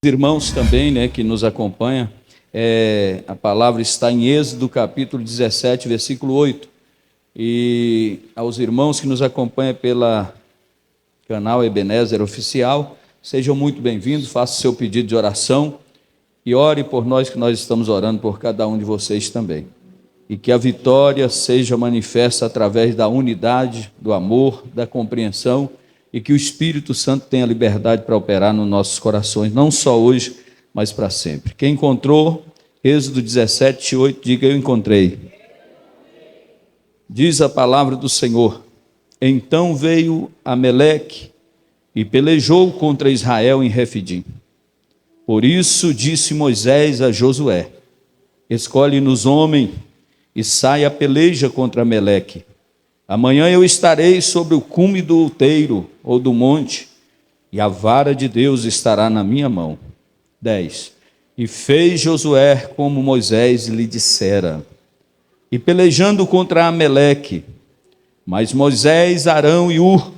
Irmãos também, né, que nos acompanham, a palavra está em Êxodo capítulo 17, versículo 8, e aos irmãos que nos acompanham pela canal Ebenezer Oficial, sejam muito bem-vindos, faça o seu pedido de oração e ore por nós, que nós estamos orando por cada um de vocês também, e que a vitória seja manifesta através da unidade, do amor, da compreensão, e que o Espírito Santo tenha liberdade para operar nos nossos corações, não só hoje, mas para sempre. Quem encontrou, Êxodo 17, 8, diga: eu encontrei. Diz a palavra do Senhor: então veio Ameleque e pelejou contra Israel em Refidim. Por isso disse Moisés a Josué: escolhe-nos homem e saia a peleja contra Ameleque. Amanhã eu estarei sobre o cume do outeiro ou do monte, e a vara de Deus estará na minha mão. 10. E fez Josué como Moisés lhe dissera, e pelejando contra Ameleque. Mas Moisés, Arão e Hur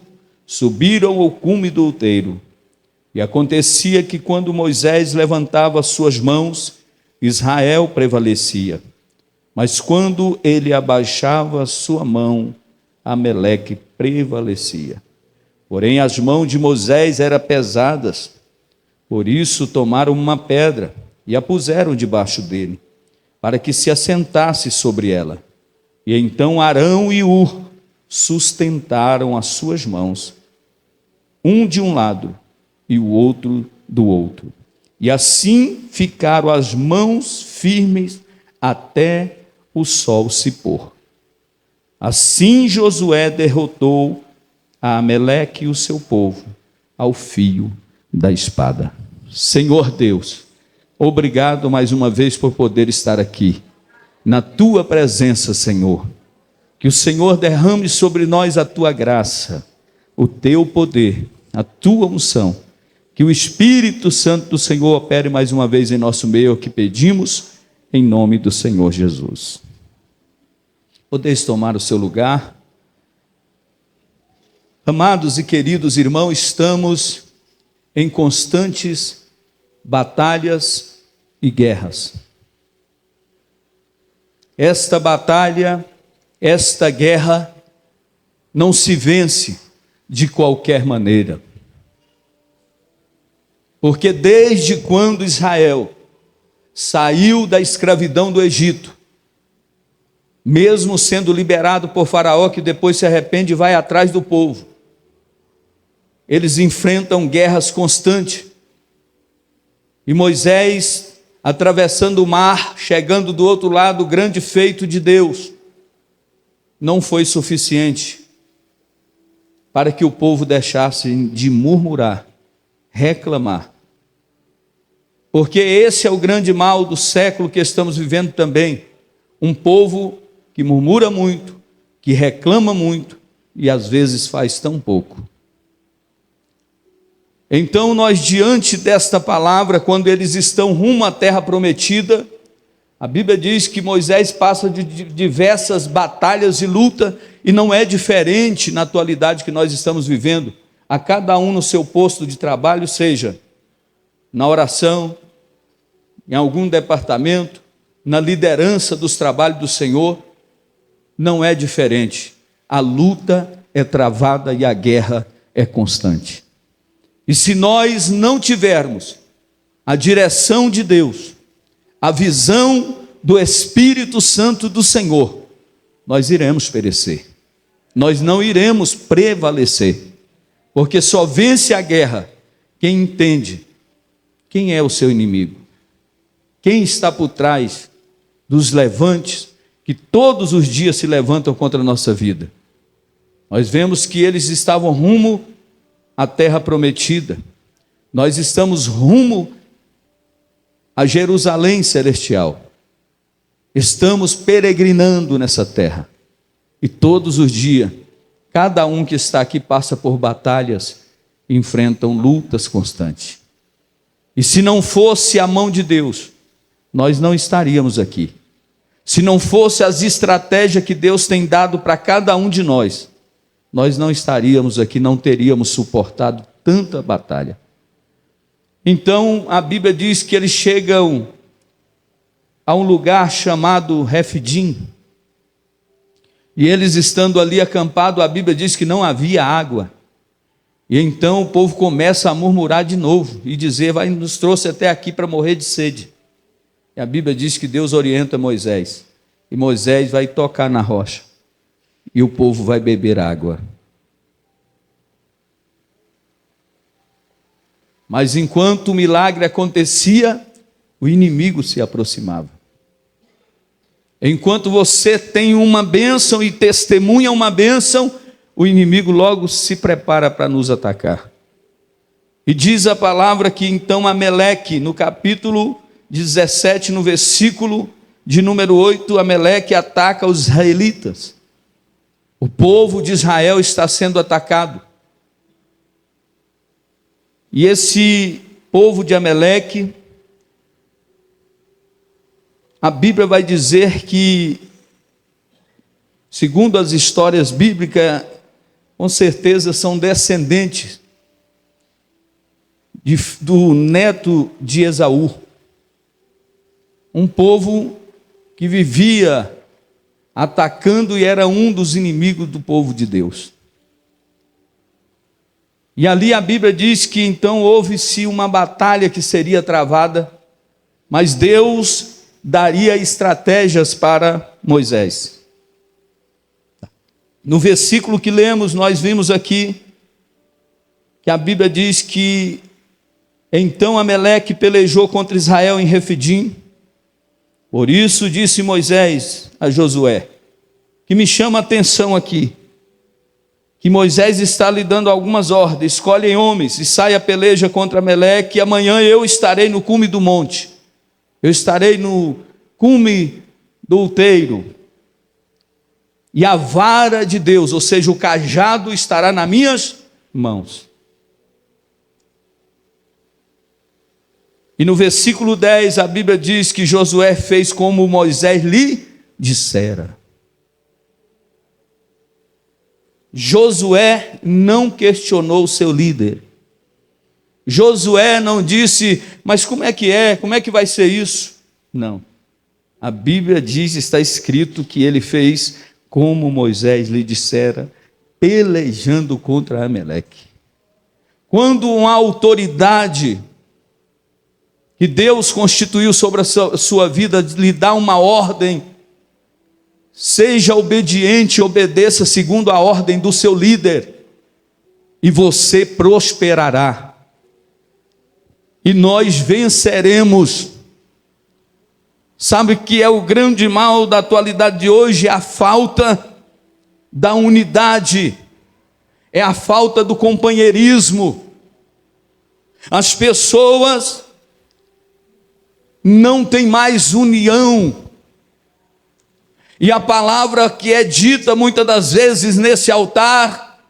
subiram ao cume do outeiro. E acontecia que quando Moisés levantava as suas mãos, Israel prevalecia. Mas quando ele abaixava a sua mão, Ameleque prevalecia. Porém as mãos de Moisés eram pesadas, por isso tomaram uma pedra e a puseram debaixo dele, para que se assentasse sobre ela. E então Arão e Hur sustentaram as suas mãos, um de um lado e o outro do outro. E assim ficaram as mãos firmes até o sol se pôr. Assim Josué derrotou a Ameleque e o seu povo ao fio da espada. Senhor Deus, obrigado mais uma vez por poder estar aqui, na tua presença, Senhor. Que o Senhor derrame sobre nós a tua graça, o teu poder, a tua unção. Que o Espírito Santo do Senhor opere mais uma vez em nosso meio, o que pedimos, em nome do Senhor Jesus. Podeis tomar o seu lugar. Amados e queridos irmãos, estamos em constantes batalhas e guerras. Esta batalha, esta guerra, não se vence de qualquer maneira. Porque desde quando Israel saiu da escravidão do Egito, mesmo sendo liberado por Faraó, que depois se arrepende e vai atrás do povo, eles enfrentam guerras constantes. E Moisés, atravessando o mar, chegando do outro lado, o grande feito de Deus, não foi suficiente para que o povo deixasse de murmurar, reclamar. Porque esse é o grande mal do século que estamos vivendo também. Um povo que murmura muito, que reclama muito e às vezes faz tão pouco. Então nós, diante desta palavra, quando eles estão rumo à terra prometida, a Bíblia diz que Moisés passa de diversas batalhas e luta, e não é diferente na atualidade que nós estamos vivendo, a cada um no seu posto de trabalho, seja na oração, em algum departamento, na liderança dos trabalhos do Senhor. Não é diferente, a luta é travada e a guerra é constante. E se nós não tivermos a direção de Deus, a visão do Espírito Santo do Senhor, nós iremos perecer, nós não iremos prevalecer, porque só vence a guerra quem entende quem é o seu inimigo, quem está por trás dos levantes que todos os dias se levantam contra a nossa vida. Nós vemos que eles estavam rumo à terra prometida. Nós estamos rumo a Jerusalém celestial. Estamos peregrinando nessa terra. E todos os dias, cada um que está aqui passa por batalhas, enfrentam lutas constantes. E se não fosse a mão de Deus, nós não estaríamos aqui. Se não fosse as estratégias que Deus tem dado para cada um de nós, nós não estaríamos aqui, não teríamos suportado tanta batalha. Então a Bíblia diz que eles chegam a um lugar chamado Refidim. E eles estando ali acampados, a Bíblia diz que não havia água. E então o povo começa a murmurar de novo e dizer: vai, nos trouxe até aqui para morrer de sede. E a Bíblia diz que Deus orienta Moisés. E Moisés vai tocar na rocha. E o povo vai beber água. Mas enquanto o milagre acontecia, o inimigo se aproximava. Enquanto você tem uma bênção e testemunha uma bênção, o inimigo logo se prepara para nos atacar. E diz a palavra que então Ameleque, no capítulo 17, no versículo de número 8, Ameleque ataca os israelitas. O povo de Israel está sendo atacado. E esse povo de Ameleque, a Bíblia vai dizer que, segundo as histórias bíblicas, com certeza são descendentes do neto de Esaú. Um povo que vivia atacando e era um dos inimigos do povo de Deus. E ali a Bíblia diz que então houve-se uma batalha que seria travada, mas Deus daria estratégias para Moisés. No versículo que lemos, nós vimos aqui que a Bíblia diz que então Ameleque pelejou contra Israel em Refidim. Por isso disse Moisés a Josué, que me chama a atenção aqui, que Moisés está lhe dando algumas ordens: escolhem homens e saia a peleja contra Ameleque, e amanhã eu estarei no cume do monte, eu estarei no cume do outeiro, e a vara de Deus, ou seja, o cajado, estará nas minhas mãos. E no versículo 10 a Bíblia diz que Josué fez como Moisés lhe dissera. Josué não questionou o seu líder. Josué não disse: mas como é que vai ser isso? Não. A Bíblia diz, está escrito que ele fez como Moisés lhe dissera, pelejando contra Ameleque. Quando uma autoridade que Deus constituiu sobre a sua vida lhe dá uma ordem, seja obediente, obedeça segundo a ordem do seu líder, e você prosperará, e nós venceremos. Sabe o que é o grande mal da atualidade de hoje? É a falta da unidade, é a falta do companheirismo. As pessoas não têm mais união, e a palavra que é dita muitas das vezes nesse altar,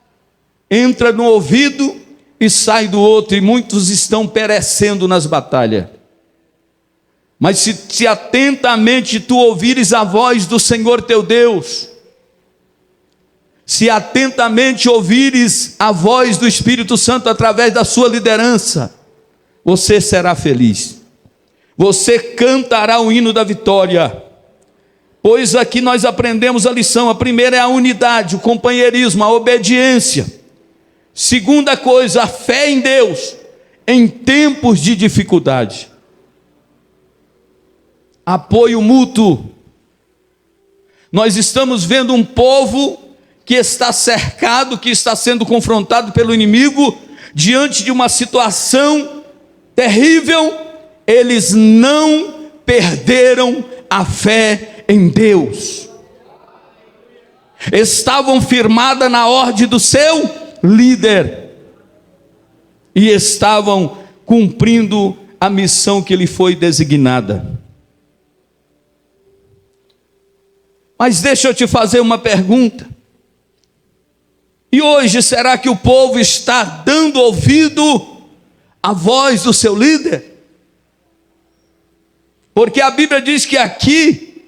entra no ouvido e sai do outro, e muitos estão perecendo nas batalhas. Mas se atentamente tu ouvires a voz do Senhor teu Deus, se atentamente ouvires a voz do Espírito Santo através da sua liderança, você será feliz, você cantará o hino da vitória. Pois aqui nós aprendemos a lição. A primeira é a unidade, o companheirismo, a obediência. Segunda coisa, a fé em Deus em tempos de dificuldade. Apoio mútuo. Nós estamos vendo um povo que está cercado, que está sendo confrontado pelo inimigo, diante de uma situação terrível. Eles não perderam a fé em Deus. Estavam firmadas na ordem do seu líder e estavam cumprindo a missão que lhe foi designada. Mas deixa eu te fazer uma pergunta. E hoje, será que o povo está dando ouvido à voz do seu líder? Porque a Bíblia diz que aqui,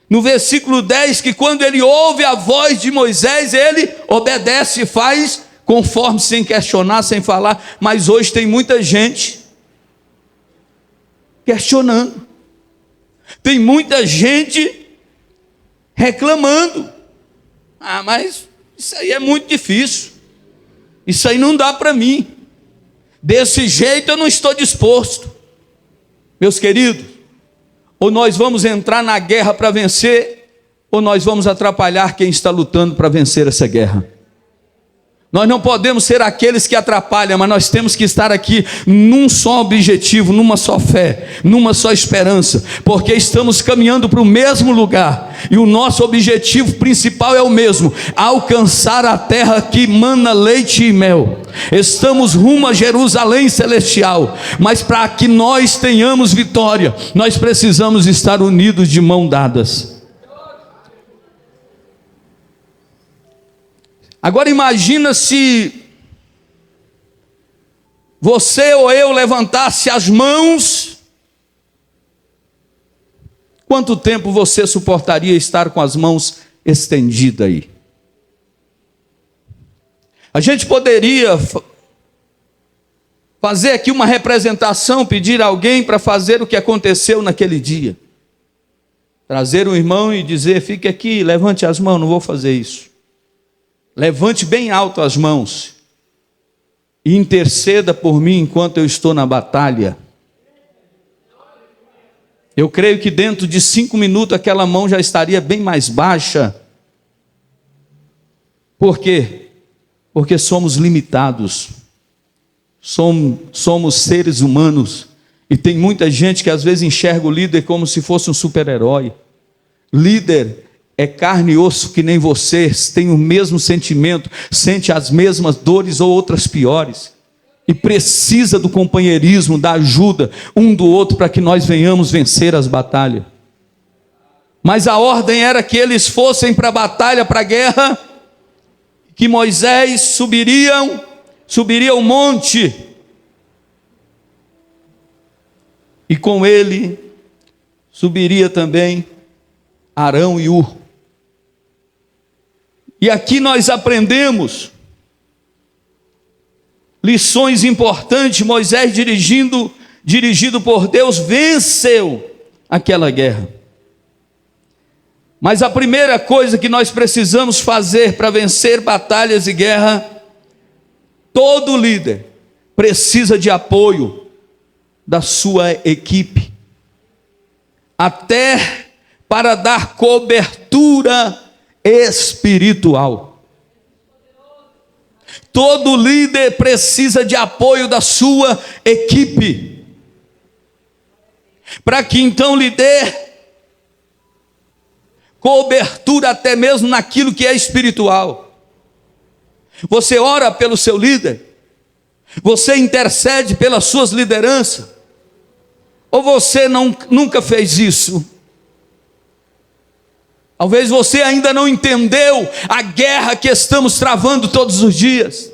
no versículo 10, que quando ele ouve a voz de Moisés, ele obedece e faz conforme, sem questionar, sem falar. Mas hoje tem muita gente questionando. Tem muita gente reclamando. Mas isso aí é muito difícil. Isso aí não dá para mim. Desse jeito eu não estou disposto. Meus queridos, ou nós vamos entrar na guerra para vencer, ou nós vamos atrapalhar quem está lutando para vencer essa guerra. Nós não podemos ser aqueles que atrapalham, mas nós temos que estar aqui num só objetivo, numa só fé, numa só esperança, porque estamos caminhando para o mesmo lugar, e o nosso objetivo principal é o mesmo: alcançar a terra que mana leite e mel. Estamos rumo a Jerusalém celestial, mas para que nós tenhamos vitória, nós precisamos estar unidos de mãos dadas. Agora imagina se você ou eu levantasse as mãos, quanto tempo você suportaria estar com as mãos estendidas aí? A gente poderia fazer aqui uma representação, pedir a alguém para fazer o que aconteceu naquele dia. Trazer um irmão e dizer: fique aqui, levante as mãos. Não vou fazer isso. Levante bem alto as mãos e interceda por mim enquanto eu estou na batalha. Eu creio que dentro de 5 minutos aquela mão já estaria bem mais baixa. Por quê? Porque somos limitados, somos seres humanos, e tem muita gente que às vezes enxerga o líder como se fosse um super-herói. Líder é carne e osso que nem você, tem o mesmo sentimento, sente as mesmas dores ou outras piores, e precisa do companheirismo, da ajuda um do outro para que nós venhamos vencer as batalhas. Mas a ordem era que eles fossem para a batalha, para a guerra, que Moisés subiria o monte, e com ele subiria também Arão e Hur. E aqui nós aprendemos lições importantes. Moisés, dirigido por Deus, venceu aquela guerra. Mas a primeira coisa que nós precisamos fazer para vencer batalhas e guerra, todo líder precisa de apoio da sua equipe, até para dar cobertura espiritual. Todo líder precisa de apoio da sua equipe, para que então lhe dê cobertura até mesmo naquilo que é espiritual. Você ora pelo seu líder? Você intercede pelas suas lideranças? Ou você nunca fez isso? Talvez você ainda não entendeu a guerra que estamos travando todos os dias.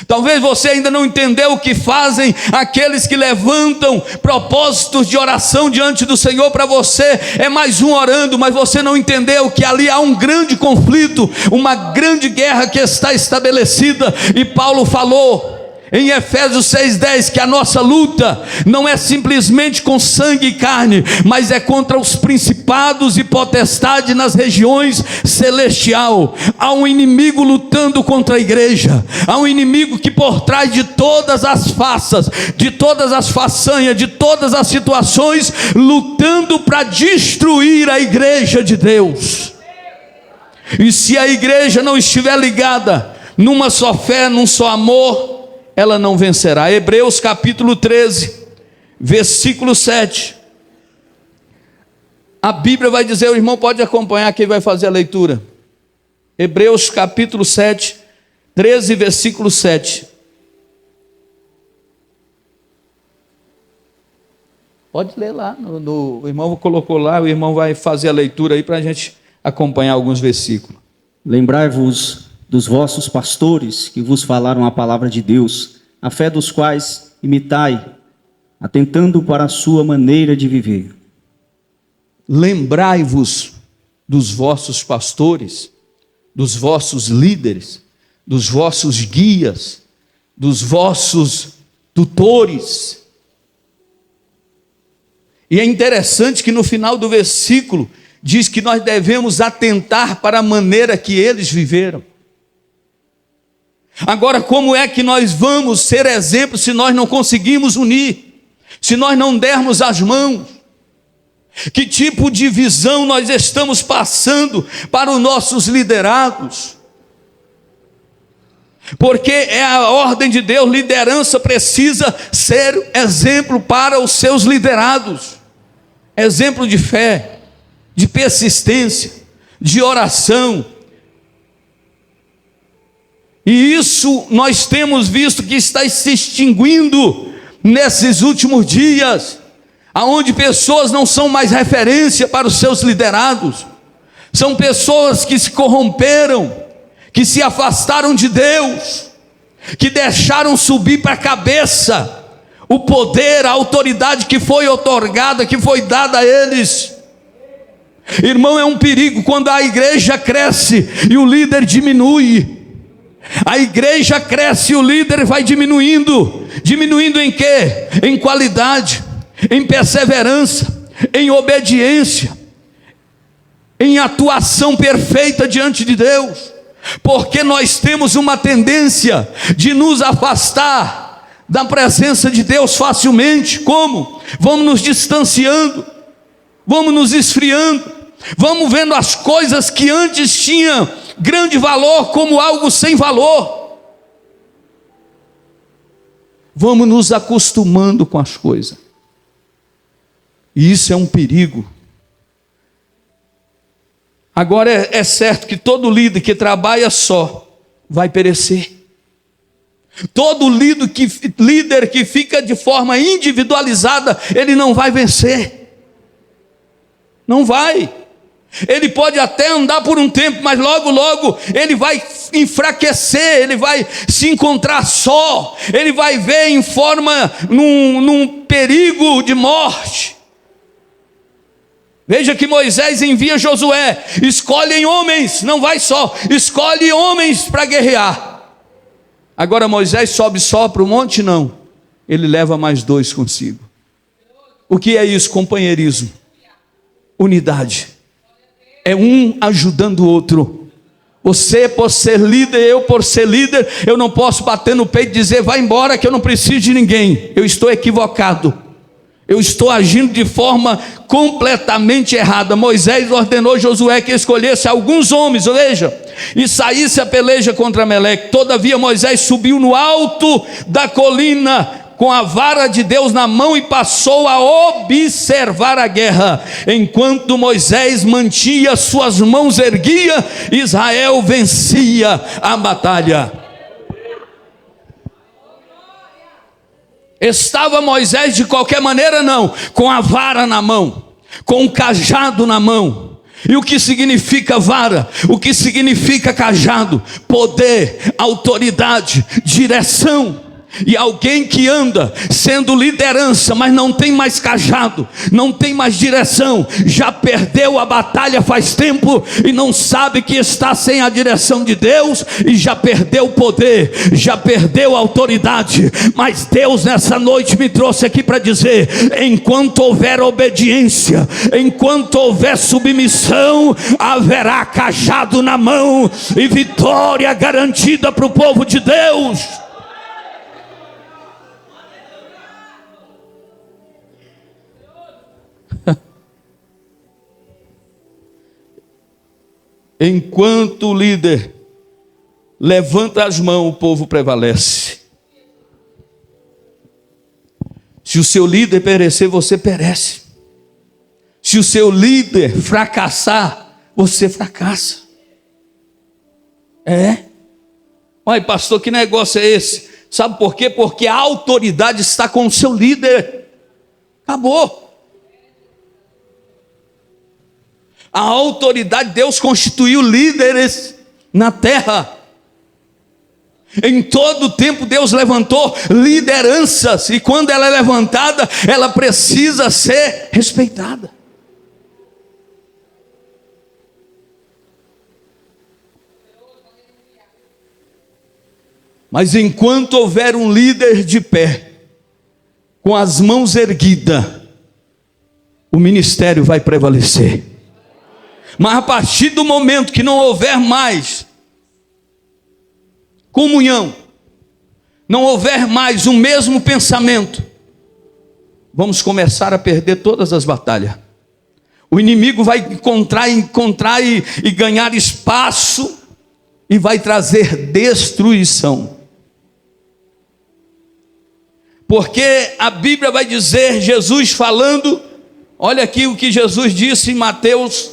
Talvez você ainda não entendeu o que fazem aqueles que levantam propósitos de oração diante do Senhor para você. É mais um orando, mas você não entendeu que ali há um grande conflito, uma grande guerra que está estabelecida. E Paulo falou em Efésios 6,10 que a nossa luta não é simplesmente com sangue e carne, mas é contra os principados e potestades nas regiões celestial. Há um inimigo lutando contra a igreja, há um inimigo que por trás de todas as faças, de todas as façanhas, de todas as situações, lutando para destruir a igreja de Deus. E se a igreja não estiver ligada numa só fé, num só amor, ela não vencerá. Hebreus capítulo 13, versículo 7. A Bíblia vai dizer, o irmão pode acompanhar, quem vai fazer a leitura. Hebreus capítulo 7, 13, versículo 7. Pode ler lá, o irmão colocou lá, o irmão vai fazer a leitura aí para a gente acompanhar alguns versículos. Lembrai-vos dos vossos pastores que vos falaram a palavra de Deus, a fé dos quais imitai, atentando para a sua maneira de viver. Lembrai-vos dos vossos pastores, dos vossos líderes, dos vossos guias, dos vossos tutores. E é interessante que no final do versículo diz que nós devemos atentar para a maneira que eles viveram. Agora, como é que nós vamos ser exemplo se nós não conseguimos unir? Se nós não dermos as mãos? Que tipo de visão nós estamos passando para os nossos liderados? Porque é a ordem de Deus, liderança precisa ser exemplo para os seus liderados. Exemplo de fé, de persistência, de oração. E isso nós temos visto que está se extinguindo nesses últimos dias, aonde pessoas não são mais referência para os seus liderados, são pessoas que se corromperam, que se afastaram de Deus, que deixaram subir para a cabeça o poder, a autoridade que foi outorgada, que foi dada a eles. Irmão, é um perigo quando a igreja cresce e o líder diminui. A igreja cresce e o líder vai diminuindo. Diminuindo em quê? Em qualidade, em perseverança, em obediência, em atuação perfeita diante de Deus. Porque nós temos uma tendência de nos afastar da presença de Deus facilmente. Como? Vamos nos distanciando, vamos nos esfriando, vamos vendo as coisas que antes tinham grande valor como algo sem valor. Vamos nos acostumando com as coisas. E isso é um perigo. Agora é certo que todo líder que trabalha só vai perecer. Todo líder que fica de forma individualizada, ele não vai vencer. Não vai. Ele pode até andar por um tempo, mas logo, logo ele vai enfraquecer, ele vai se encontrar só, ele vai ver em forma, num perigo de morte. Veja que Moisés envia Josué, escolhem homens, não vai só, escolhe homens para guerrear. Agora Moisés sobe só para o monte? Não, ele leva mais 2 consigo. O que é isso? Companheirismo, unidade. É um ajudando o outro. Você por ser líder, eu por ser líder, eu não posso bater no peito e dizer, vai embora que eu não preciso de ninguém. Eu estou equivocado. Eu estou agindo de forma completamente errada. Moisés ordenou Josué que escolhesse alguns homens, veja, e saísse a peleja contra Amaleque. Todavia Moisés subiu no alto da colina com a vara de Deus na mão e passou a observar a guerra. Enquanto Moisés mantinha suas mãos erguidas, Israel vencia a batalha. Estava Moisés de qualquer maneira? Não, com a vara na mão, com o cajado na mão. E o que significa vara? O que significa cajado? Poder, autoridade, direção. E alguém que anda sendo liderança, mas não tem mais cajado, não tem mais direção, já perdeu a batalha faz tempo e não sabe que está sem a direção de Deus, e já perdeu o poder, já perdeu a autoridade. Mas Deus nessa noite me trouxe aqui para dizer, enquanto houver obediência, enquanto houver submissão, haverá cajado na mão e vitória garantida para o povo de Deus. Enquanto o líder levanta as mãos, o povo prevalece. Se o seu líder perecer, você perece. Se o seu líder fracassar, você fracassa. Olha, pastor, que negócio é esse? Sabe por quê? Porque a autoridade está com o seu líder. Acabou. A autoridade, Deus constituiu líderes na terra. Em todo o tempo Deus levantou lideranças, e quando ela é levantada, ela precisa ser respeitada. Mas enquanto houver um líder de pé, com as mãos erguidas, o ministério vai prevalecer. Mas a partir do momento que não houver mais comunhão, não houver mais o mesmo pensamento, vamos começar a perder todas as batalhas. O inimigo vai encontrar e ganhar espaço e vai trazer destruição. Porque a Bíblia vai dizer, Jesus falando, olha aqui o que Jesus disse em Mateus,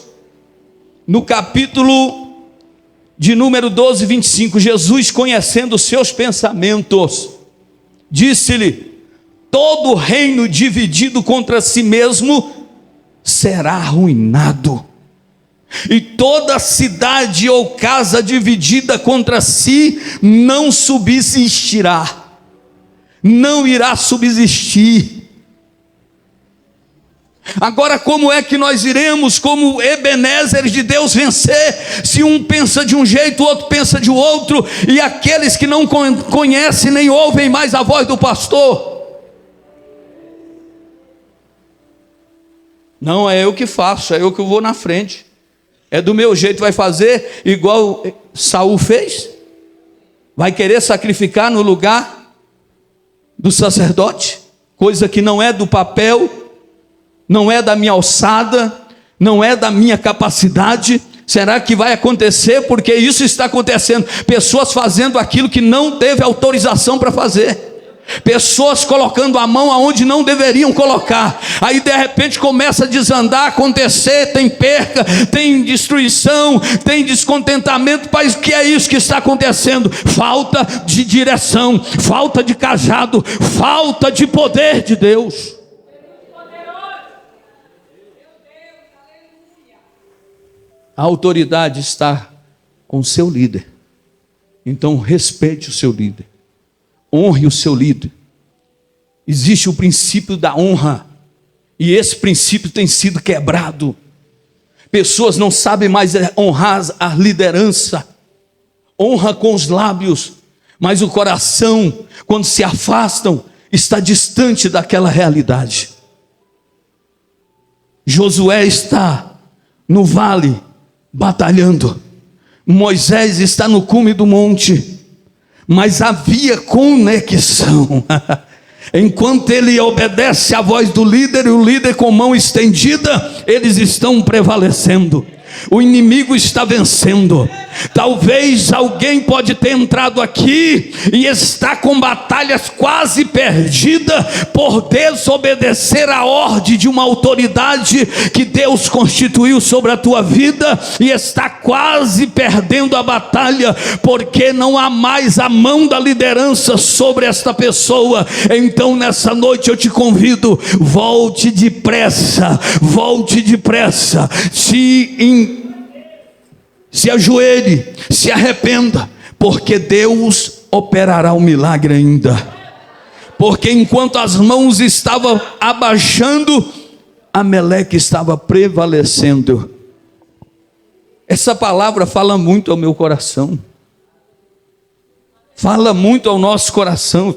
no capítulo de número 12, 25, Jesus, conhecendo os seus pensamentos, disse-lhe: todo reino dividido contra si mesmo será arruinado, e toda cidade ou casa dividida contra si não subsistirá, não irá subsistir. Agora, como é que nós iremos, como Ebenezer de Deus, vencer, se um pensa de um jeito, o outro pensa de outro, e aqueles que não conhecem nem ouvem mais a voz do pastor? Não é eu que faço, é eu que vou na frente, é do meu jeito. Vai fazer igual Saul fez? Vai querer sacrificar no lugar do sacerdote, coisa que não é do papel, não é da minha alçada, não é da minha capacidade. Será que vai acontecer? Porque isso está acontecendo, pessoas fazendo aquilo que não teve autorização para fazer, pessoas colocando a mão aonde não deveriam colocar, aí de repente começa a desandar, acontecer, tem perca, tem destruição, tem descontentamento. Pai, o que é isso que está acontecendo? Falta de direção, falta de cajado, falta de poder de Deus. A autoridade está com o seu líder, então respeite o seu líder, honre o seu líder. Existe o princípio da honra, e esse princípio tem sido quebrado. Pessoas não sabem mais honrar a liderança, honra com os lábios, mas o coração, quando se afastam, está distante daquela realidade. Josué está no vale batalhando, Moisés está no cume do monte, mas havia conexão. Enquanto ele obedece à voz do líder, e o líder com mão estendida, eles estão prevalecendo. O inimigo está vencendo. Talvez alguém pode ter entrado aqui e está com batalhas quase perdida por desobedecer a ordem de uma autoridade que Deus constituiu sobre a tua vida, e está quase perdendo a batalha porque não há mais a mão da liderança sobre esta pessoa. Então nessa noite eu te convido, volte depressa, se ajoelhe, se arrependa, porque Deus operará um milagre ainda. Porque enquanto as mãos estavam abaixando, Amaleque estava prevalecendo. Essa palavra fala muito ao meu coração, fala muito ao nosso coração.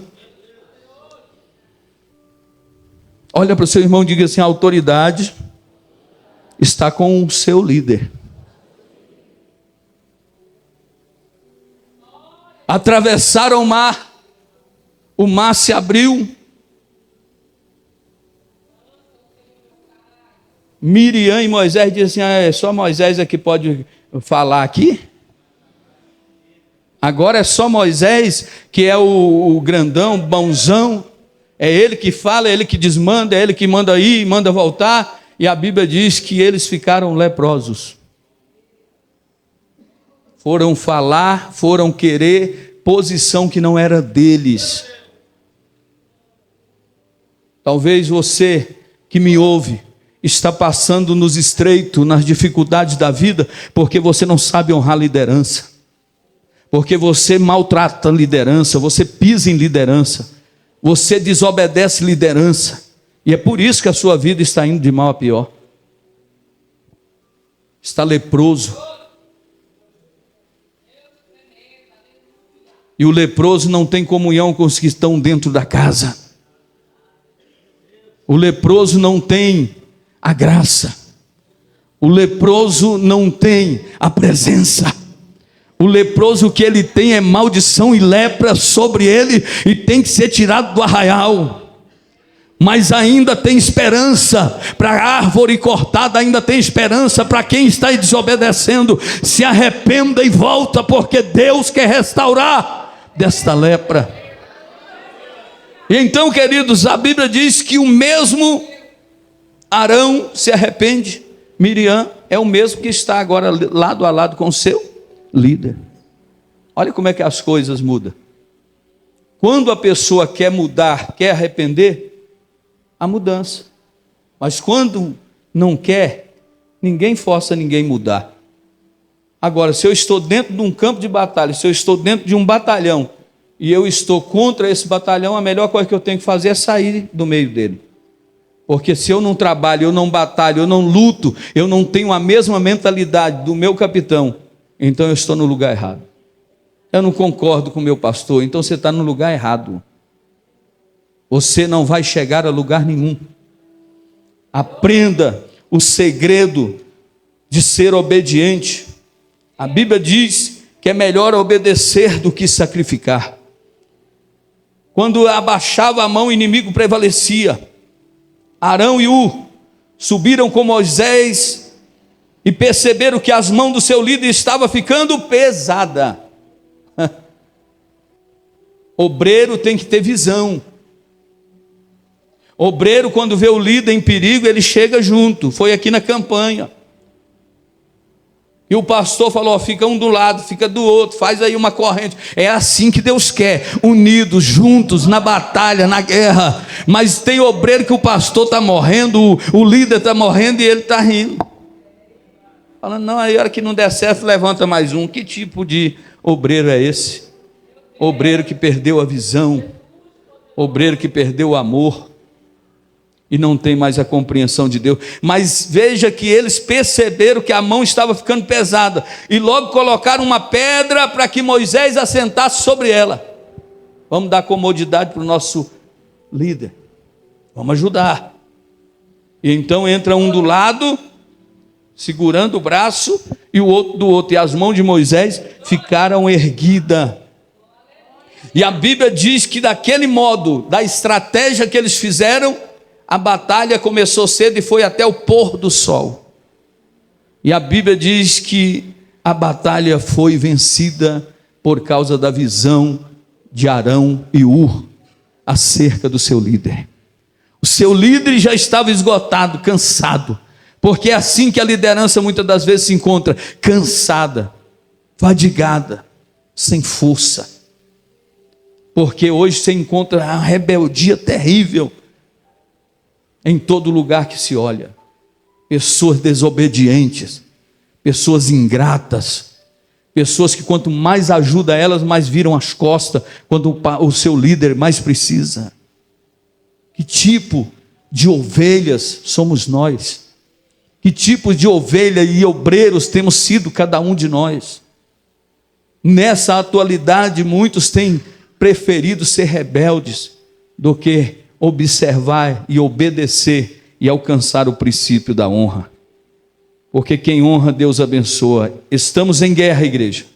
Olha para o seu irmão e diga assim: a autoridade está com o seu líder. Atravessaram o mar se abriu. Miriam e Moisés dizem assim: é só Moisés é que pode falar aqui? Agora é só Moisés que é o grandão, bonzão, é ele que fala, é ele que desmanda, é ele que manda ir, manda voltar. E a Bíblia diz que eles ficaram leprosos. Foram falar, foram querer posição que não era deles. Talvez você que me ouve está passando nos estreitos, nas dificuldades da vida, porque você não sabe honrar liderança, porque você maltrata a liderança, você pisa em liderança, você desobedece liderança, e é por isso que a sua vida está indo de mal a pior. Está leproso. E o leproso não tem comunhão com os que estão dentro da casa. O leproso não tem a graça. O leproso não tem a presença. O leproso, o que ele tem é maldição e lepra sobre ele, e tem que ser tirado do arraial. Mas ainda tem esperança para a árvore cortada, ainda tem esperança para quem está desobedecendo. Se arrependa e volta, porque Deus quer restaurar desta lepra. E então, queridos, a Bíblia diz que o mesmo Arão se arrepende. Miriam é o mesmo que está agora lado a lado com o seu líder. Olha como é que as coisas mudam. Quando a pessoa quer mudar, quer arrepender, a mudança. Mas quando não quer, ninguém força ninguém mudar. Agora, se eu estou dentro de um campo de batalha, se eu estou dentro de um batalhão, e eu estou contra esse batalhão, a melhor coisa que eu tenho que fazer é sair do meio dele. Porque se eu não trabalho, eu não batalho, eu não luto, eu não tenho a mesma mentalidade do meu capitão, então eu estou no lugar errado. Eu não concordo com o meu pastor, então você está no lugar errado. Você não vai chegar a lugar nenhum. Aprenda o segredo de ser obediente. A Bíblia diz que é melhor obedecer do que sacrificar. Quando abaixava a mão, o inimigo prevalecia. Arão e Ur subiram com Moisés e perceberam que as mãos do seu líder estavam ficando pesadas. Obreiro tem que ter visão. Obreiro, quando vê o líder em perigo, ele chega junto. Foi aqui na campanha. E o pastor falou: fica um do lado, fica do outro, faz aí uma corrente. É assim que Deus quer, unidos, juntos, na batalha, na guerra. Mas tem obreiro que o pastor está morrendo, o líder está morrendo e ele está rindo. Falando: não, aí a hora que não der certo, levanta mais um. Que tipo de obreiro é esse? Obreiro que perdeu a visão, obreiro que perdeu o amor, e não tem mais a compreensão de Deus. Mas veja que eles perceberam que a mão estava ficando pesada, e logo colocaram uma pedra para que Moisés assentasse sobre ela. Vamos dar comodidade para o nosso líder, vamos ajudar. E então entra um do lado, segurando o braço, e o outro do outro, e as mãos de Moisés ficaram erguidas. E a Bíblia diz que daquele modo, da estratégia que eles fizeram, a batalha começou cedo e foi até o pôr do sol. E a Bíblia diz que a batalha foi vencida por causa da visão de Arão e Ur acerca do seu líder. O seu líder já estava esgotado, cansado, porque é assim que a liderança muitas das vezes se encontra: cansada, fadigada, sem força. Porque hoje você encontra a rebeldia terrível em todo lugar que se olha. Pessoas desobedientes, pessoas ingratas, pessoas que quanto mais ajuda elas, mais viram as costas quando o seu líder mais precisa. Que tipo de ovelhas somos nós? Que tipo de ovelha e obreiros temos sido cada um de nós? Nessa atualidade, muitos têm preferido ser rebeldes do que observar e obedecer e alcançar o princípio da honra. Porque quem honra, Deus abençoa. Estamos em guerra, igreja.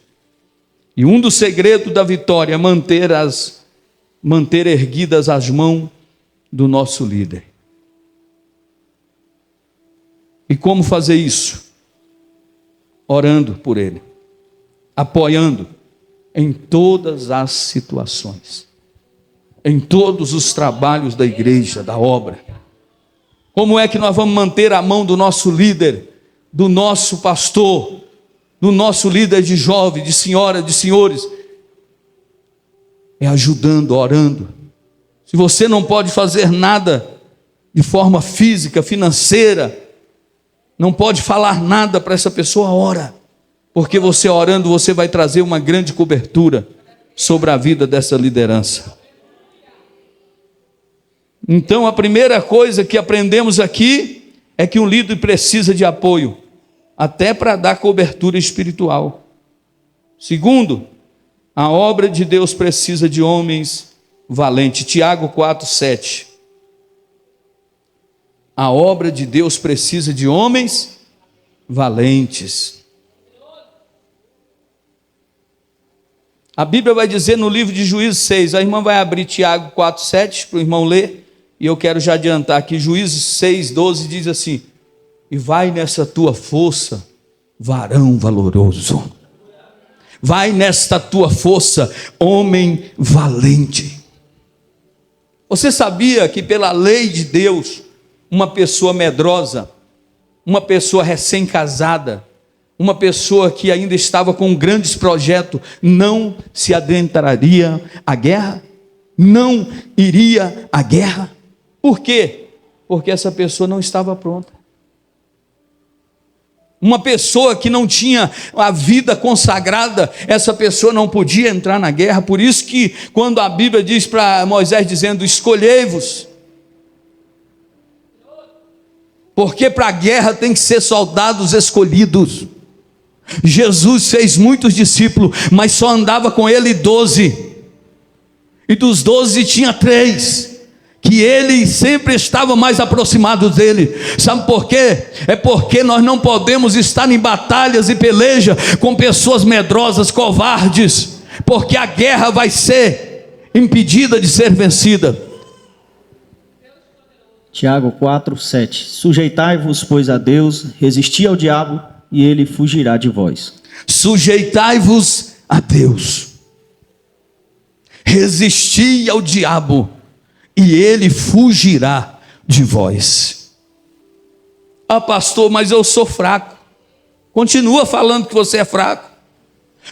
E um dos segredos da vitória é manter erguidas as mãos do nosso líder. E como fazer isso? Orando por ele, apoiando em todas as situações, em todos os trabalhos da igreja, da obra. Como é que nós vamos manter a mão do nosso líder, do nosso pastor, do nosso líder de jovem, de senhora, de senhores? É ajudando, orando. Se você não pode fazer nada de forma física, financeira, não pode falar nada para essa pessoa, ora. Porque você orando, você vai trazer uma grande cobertura sobre a vida dessa liderança. Então a primeira coisa que aprendemos aqui é que um líder precisa de apoio, até para dar cobertura espiritual. Segundo, a obra de Deus precisa de homens valentes. Tiago 4:7. A obra de Deus precisa de homens valentes. A Bíblia vai dizer no livro de Juízes 6, a irmã vai abrir Tiago 4:7 para o irmão ler, e eu quero já adiantar aqui, Juízes 6:12 diz assim: e vai nessa tua força, varão valoroso, vai nesta tua força, homem valente. Você sabia que pela lei de Deus, uma pessoa medrosa, uma pessoa recém-casada, uma pessoa que ainda estava com grandes projetos, não se adentraria à guerra? Não iria à guerra? Por quê? Porque essa pessoa não estava pronta. Uma pessoa que não tinha a vida consagrada, essa pessoa não podia entrar na guerra. Por isso que quando a Bíblia diz para Moisés dizendo, escolhei-vos, porque para a guerra tem que ser soldados escolhidos. Jesus fez muitos discípulos, mas só andava com ele 12, e dos 12 tinha 3 que ele sempre estava mais aproximado dele. Sabe por quê? É porque nós não podemos estar em batalhas e peleja com pessoas medrosas, covardes, porque a guerra vai ser impedida de ser vencida. Tiago 4:7. Sujeitai-vos, pois, a Deus, resisti ao diabo, e ele fugirá de vós. Sujeitai-vos a Deus, resisti ao diabo, e ele fugirá de vós. Ah, pastor, mas eu sou fraco. Continua falando que você é fraco.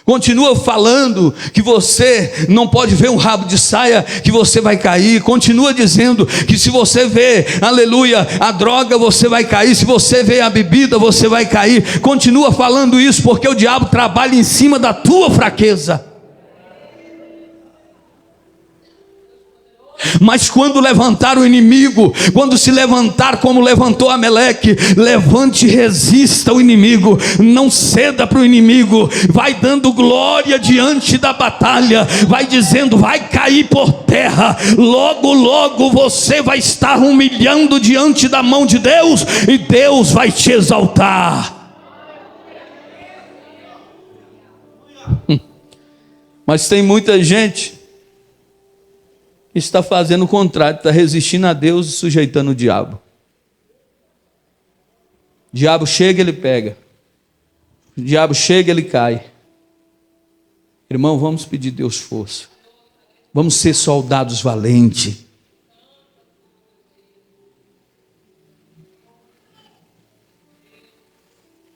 Continua falando que você não pode ver um rabo de saia, que você vai cair. Continua dizendo que se você vê, aleluia, a droga, você vai cair. Se você vê a bebida, você vai cair. Continua falando isso, porque o diabo trabalha em cima da tua fraqueza. Mas quando levantar o inimigo, quando se levantar como levantou Ameleque, levante e resista o inimigo, não ceda para o inimigo, vai dando glória diante da batalha, vai dizendo, vai cair por terra, logo logo você vai estar humilhando diante da mão de Deus, e Deus vai te exaltar. Mas tem muita gente está fazendo o contrário, está resistindo a Deus e sujeitando o diabo. O diabo chega, ele pega. O diabo chega, ele cai. Irmão, vamos pedir a Deus força. Vamos ser soldados valentes.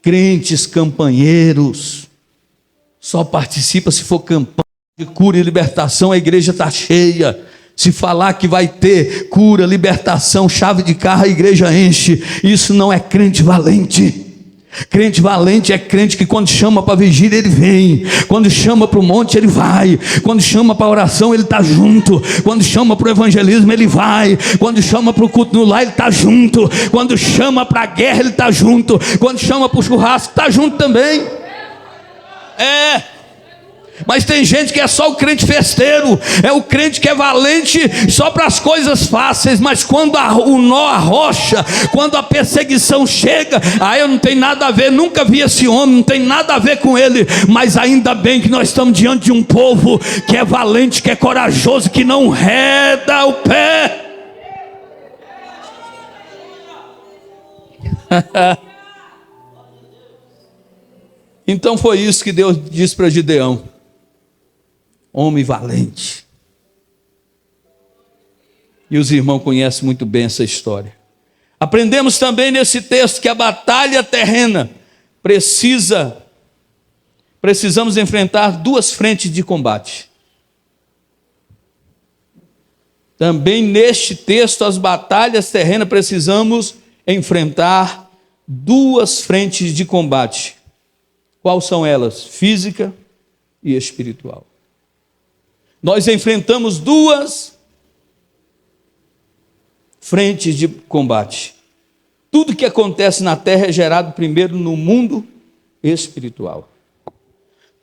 Crentes campanheiros. Só participa se for campanha de cura e libertação, a igreja está cheia. Se falar que vai ter cura, libertação, chave de carro, a igreja enche. Isso não é crente valente. Crente valente é crente que quando chama para vigília ele vem, quando chama para o monte ele vai, quando chama para a oração ele está junto, quando chama para o evangelismo ele vai, quando chama para o culto no lar ele está junto, quando chama para a guerra ele está junto, quando chama para o churrasco está junto também. Mas tem gente que é só o crente festeiro, é o crente que é valente só para as coisas fáceis, mas quando o nó arrocha, quando a perseguição chega, aí eu não tenho nada a ver, nunca vi esse homem, não tem nada a ver com ele, mas ainda bem que nós estamos diante de um povo que é valente, que é corajoso, que não reda o pé. Então foi isso que Deus disse para Gideão: homem valente. E os irmãos conhecem muito bem essa história. Aprendemos também nesse texto que a batalha terrena precisamos enfrentar 2 frentes de combate. Também neste texto, as batalhas terrenas precisamos enfrentar 2 frentes de combate. Quais são elas? Física e espiritual. Nós enfrentamos 2 frentes de combate. Tudo que acontece na terra é gerado primeiro no mundo espiritual.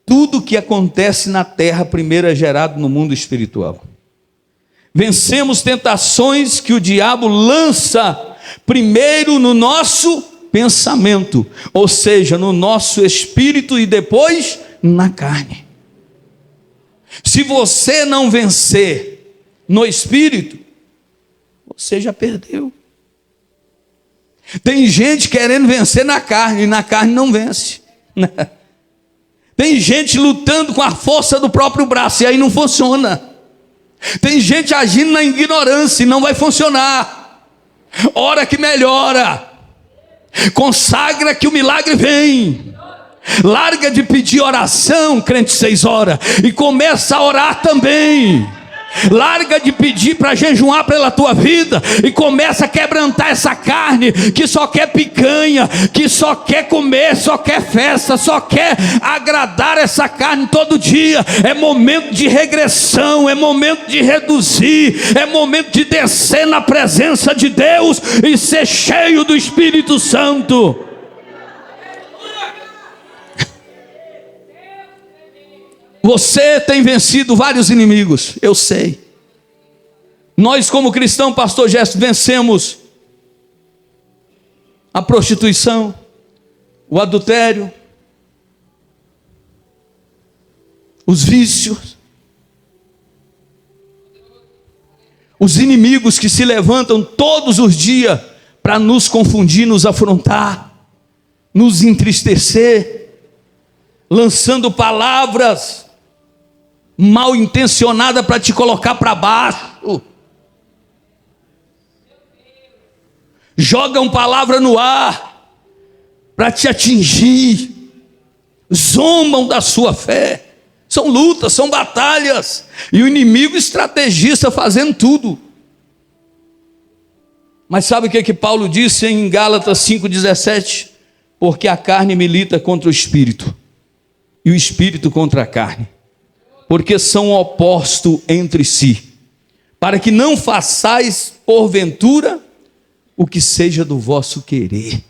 Tudo que acontece na terra primeiro é gerado no mundo espiritual. Vencemos tentações que o diabo lança Primeiro no nosso pensamento, ou seja, no nosso espírito e depois na carne. Se você não vencer no espírito, você já perdeu. Tem gente querendo vencer na carne, e na carne não vence. Tem gente lutando com a força do próprio braço, e aí não funciona. Tem gente agindo na ignorância, e não vai funcionar. Ora que melhora. Consagra que o milagre vem. Larga de pedir oração, crente 6 horas, e começa a orar também. Larga de pedir para jejuar pela tua vida e começa a quebrantar essa carne que só quer picanha, que só quer comer, só quer festa, só quer agradar essa carne todo dia. É momento de regressão, é momento de reduzir, é momento de descer na presença de Deus e ser cheio do Espírito Santo. Você tem vencido vários inimigos, eu sei. Nós como cristão, pastor Gesto, vencemos a prostituição, o adultério, os vícios, os inimigos que se levantam todos os dias para nos confundir, nos afrontar, nos entristecer, lançando palavras mal intencionada para te colocar para baixo. Jogam palavra no ar para te atingir. Zombam da sua fé. São lutas, são batalhas. E o inimigo estrategista fazendo tudo. Mas sabe o que Paulo disse em Gálatas 5,17? Porque a carne milita contra o espírito, e o espírito contra a carne, porque são opostos entre si, para que não façais porventura o que seja do vosso querer.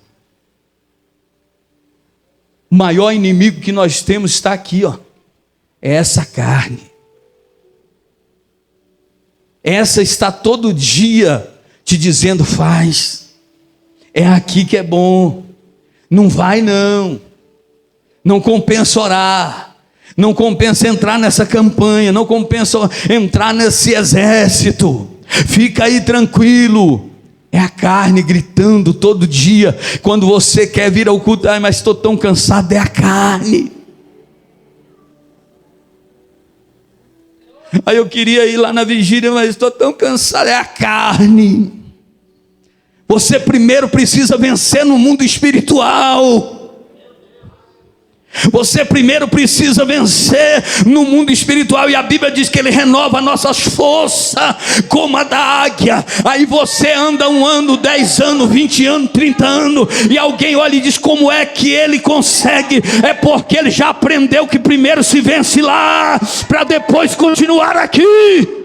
O maior inimigo que nós temos está aqui, ó. É essa carne. Essa está todo dia te dizendo: faz, é aqui que é bom, não vai não, não compensa orar, não compensa entrar nessa campanha, não compensa entrar nesse exército, fica aí tranquilo. É a carne gritando todo dia, quando você quer vir ao culto: ai, mas estou tão cansado. É a carne. Aí eu queria ir lá na vigília, mas estou tão cansado. É a carne. Você primeiro precisa vencer no mundo espiritual. Você primeiro precisa vencer no mundo espiritual, e a Bíblia diz que Ele renova nossas forças como a da águia. Aí você anda 1 ano, 10 anos, 20 anos, 30 anos, e alguém olha e diz: como é que ele consegue? É porque ele já aprendeu que primeiro se vence lá, para depois continuar aqui.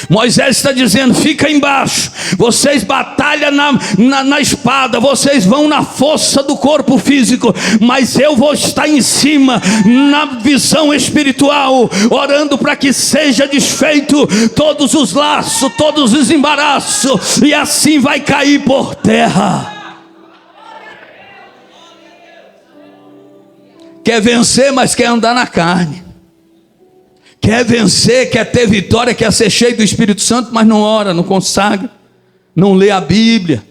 Moisés está dizendo: fica embaixo, vocês batalham na espada, vocês vão na força do corpo físico, mas eu vou estar em cima, na visão espiritual, orando para que seja desfeito todos os laços, todos os embaraços, e assim vai cair por terra. Quer vencer, mas quer andar na carne. Quer vencer, quer ter vitória, quer ser cheio do Espírito Santo, mas não ora, não consagra, não lê a Bíblia,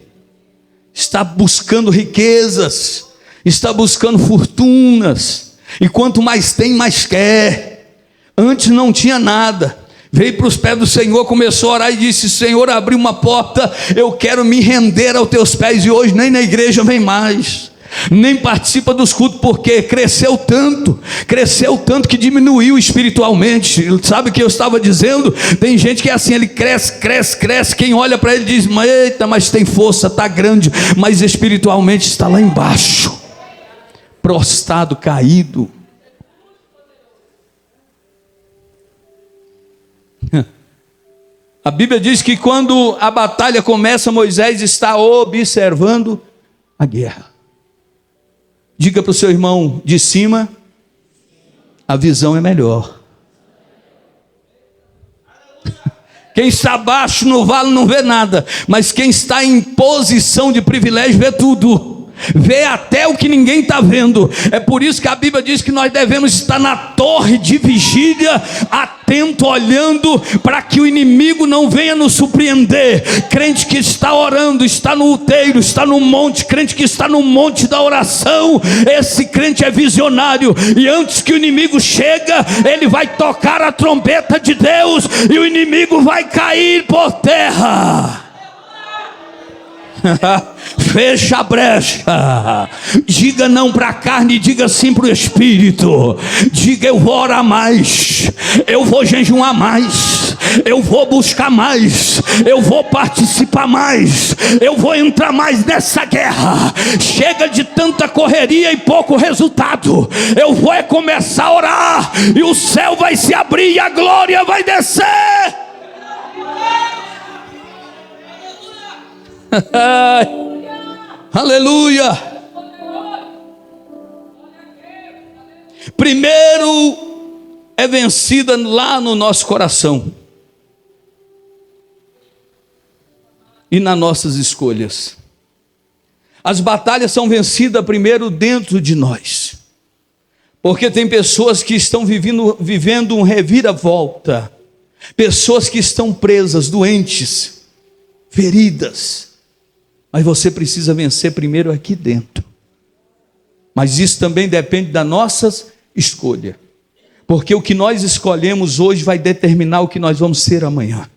está buscando riquezas, está buscando fortunas, e quanto mais tem, mais quer. Antes não tinha nada, veio para os pés do Senhor, começou a orar e disse: Senhor, abriu uma porta, eu quero me render aos teus pés. E hoje nem na igreja vem mais, nem participa dos cultos, porque cresceu tanto que diminuiu espiritualmente. Sabe o que eu estava dizendo? Tem gente que é assim, ele cresce, quem olha para ele diz: eita, mas tem força, está grande, mas espiritualmente está lá embaixo, prostrado, caído. A Bíblia diz que quando a batalha começa, Moisés está observando a guerra. Diga para o seu irmão de cima: a visão é melhor. Quem está abaixo no vale não vê nada, mas quem está em posição de privilégio vê tudo. Vê até o que ninguém está vendo. É por isso que a Bíblia diz que nós devemos estar na torre de vigília, atento, olhando, para que o inimigo não venha nos surpreender. Crente que está orando, está no outeiro, está no monte, crente que está no monte da oração, esse crente é visionário, e antes que o inimigo chega, ele vai tocar a trombeta de Deus, e o inimigo vai cair por terra. Fecha a brecha. Diga não para a carne, diga sim para o Espírito. Diga: eu vou orar mais, eu vou jejuar mais, eu vou buscar mais, eu vou participar mais, eu vou entrar mais nessa guerra. Chega de tanta correria e pouco resultado. Eu vou começar a orar, e o céu vai se abrir e a glória vai descer. Aleluia. Primeiro é vencida lá no nosso coração e nas nossas escolhas. As batalhas são vencidas primeiro dentro de nós, porque tem pessoas que estão vivendo um reviravolta, pessoas que estão presas, doentes, feridas. Mas você precisa vencer primeiro aqui dentro. Mas isso também depende da nossa escolha, porque o que nós escolhemos hoje vai determinar o que nós vamos ser amanhã.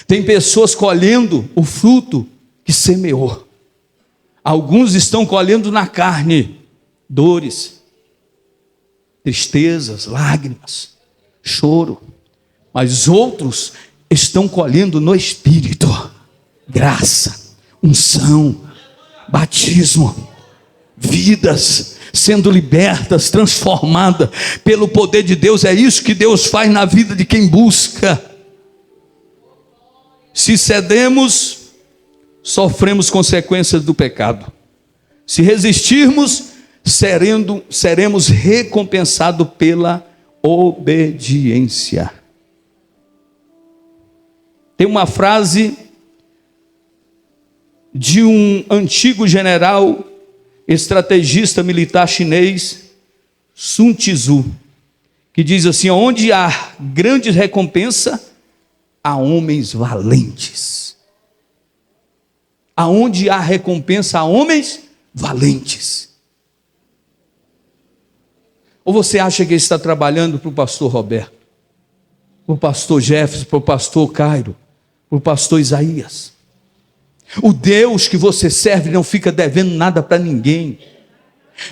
Tem pessoas colhendo o fruto que semeou. Alguns estão colhendo na carne dores, tristezas, lágrimas, choro. Mas outros estão colhendo no Espírito graça, unção, batismo, vidas sendo libertas, transformadas pelo poder de Deus. É isso que Deus faz na vida de quem busca. Se cedemos, sofremos consequências do pecado. Se resistirmos, seremos recompensados pela obediência. Tem uma frase de um antigo general, estrategista militar chinês, Sun Tzu, que diz assim: onde há grande recompensa, há homens valentes. Aonde há recompensa, há homens valentes. Ou você acha que ele está trabalhando para o pastor Roberto, para o pastor Jefferson, para o pastor Cairo, para o pastor Isaías? O Deus que você serve não fica devendo nada para ninguém.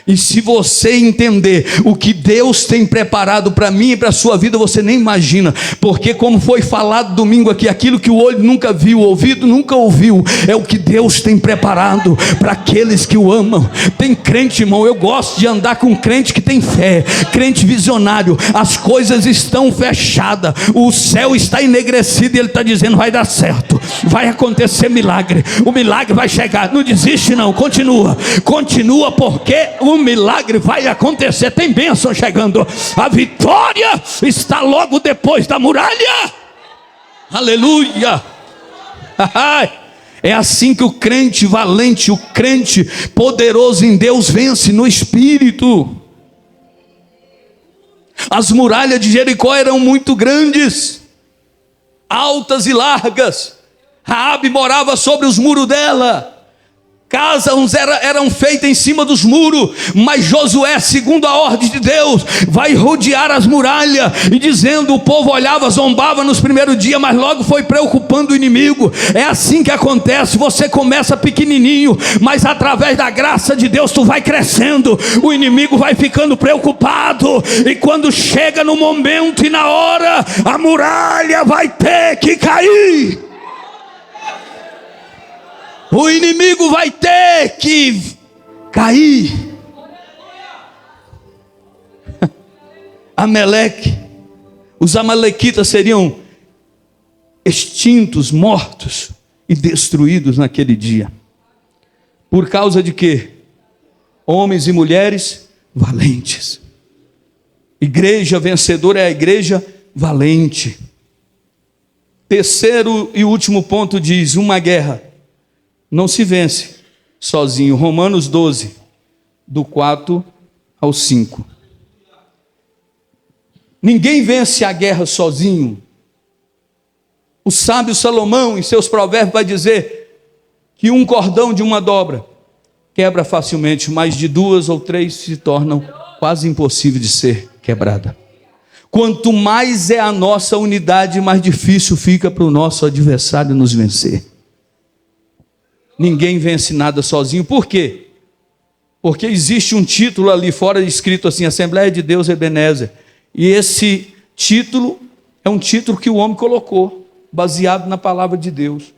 E se você entender o que Deus tem preparado para mim e para a sua vida, você nem imagina. Porque como foi falado domingo aqui, aquilo que o olho nunca viu, o ouvido nunca ouviu, é o que Deus tem preparado para aqueles que o amam. Tem crente, irmão, eu gosto de andar com crente que tem fé, crente visionário. As coisas estão fechadas, o céu está enegrecido e ele está dizendo: vai dar certo, vai acontecer milagre, o milagre vai chegar. Não desiste não, continua, porque o milagre vai acontecer. Tem bênção chegando, a vitória está logo depois da muralha. Aleluia. É assim que o crente valente, o crente poderoso em Deus vence no Espírito. As muralhas de Jericó eram muito grandes, altas e largas. Raabe morava sobre os muros dela. Casas eram feitas em cima dos muros, mas Josué, segundo a ordem de Deus, vai rodear as muralhas, e dizendo, o povo olhava, zombava nos primeiros dias, mas logo foi preocupando o inimigo. É assim que acontece, você começa pequenininho, mas através da graça de Deus tu vai crescendo, o inimigo vai ficando preocupado, e quando chega no momento e na hora, a muralha vai ter que cair. O inimigo vai ter que cair. Amaleque, os amalequitas seriam extintos, mortos e destruídos naquele dia. Por causa de quê? Homens e mulheres valentes. Igreja vencedora é a igreja valente. Terceiro e último ponto diz: uma guerra não se vence sozinho. Romanos 12, do 4 ao 5. Ninguém vence a guerra sozinho. O sábio Salomão, em seus provérbios, vai dizer que um cordão de uma dobra quebra facilmente, mas de 2 ou 3 se tornam quase impossível de ser quebrada. Quanto mais é a nossa unidade, mais difícil fica para o nosso adversário nos vencer. Ninguém vence nada sozinho. Por quê? Porque existe um título ali fora escrito assim: Assembleia de Deus Ebenezer. E esse título é um título que o homem colocou, baseado na palavra de Deus.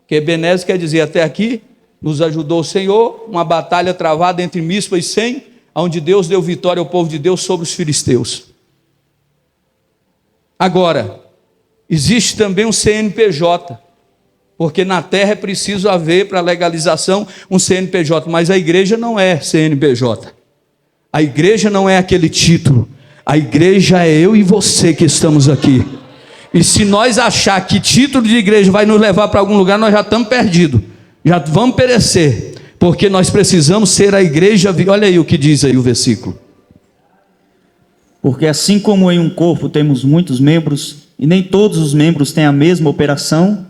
Que Ebenezer quer dizer: até aqui nos ajudou o Senhor, uma batalha travada entre Mispa e Sem, onde Deus deu vitória ao povo de Deus sobre os filisteus. Agora, existe também um CNPJ, porque na terra é preciso haver, para legalização, um CNPJ, mas a igreja não é CNPJ. A igreja não é aquele título. A igreja é eu e você que estamos aqui. E se nós achar que título de igreja vai nos levar para algum lugar, nós já estamos perdidos. Já vamos perecer. Porque nós precisamos ser a igreja. Olha aí o que diz aí o versículo. Porque assim como em um corpo temos muitos membros, e nem todos os membros têm a mesma operação,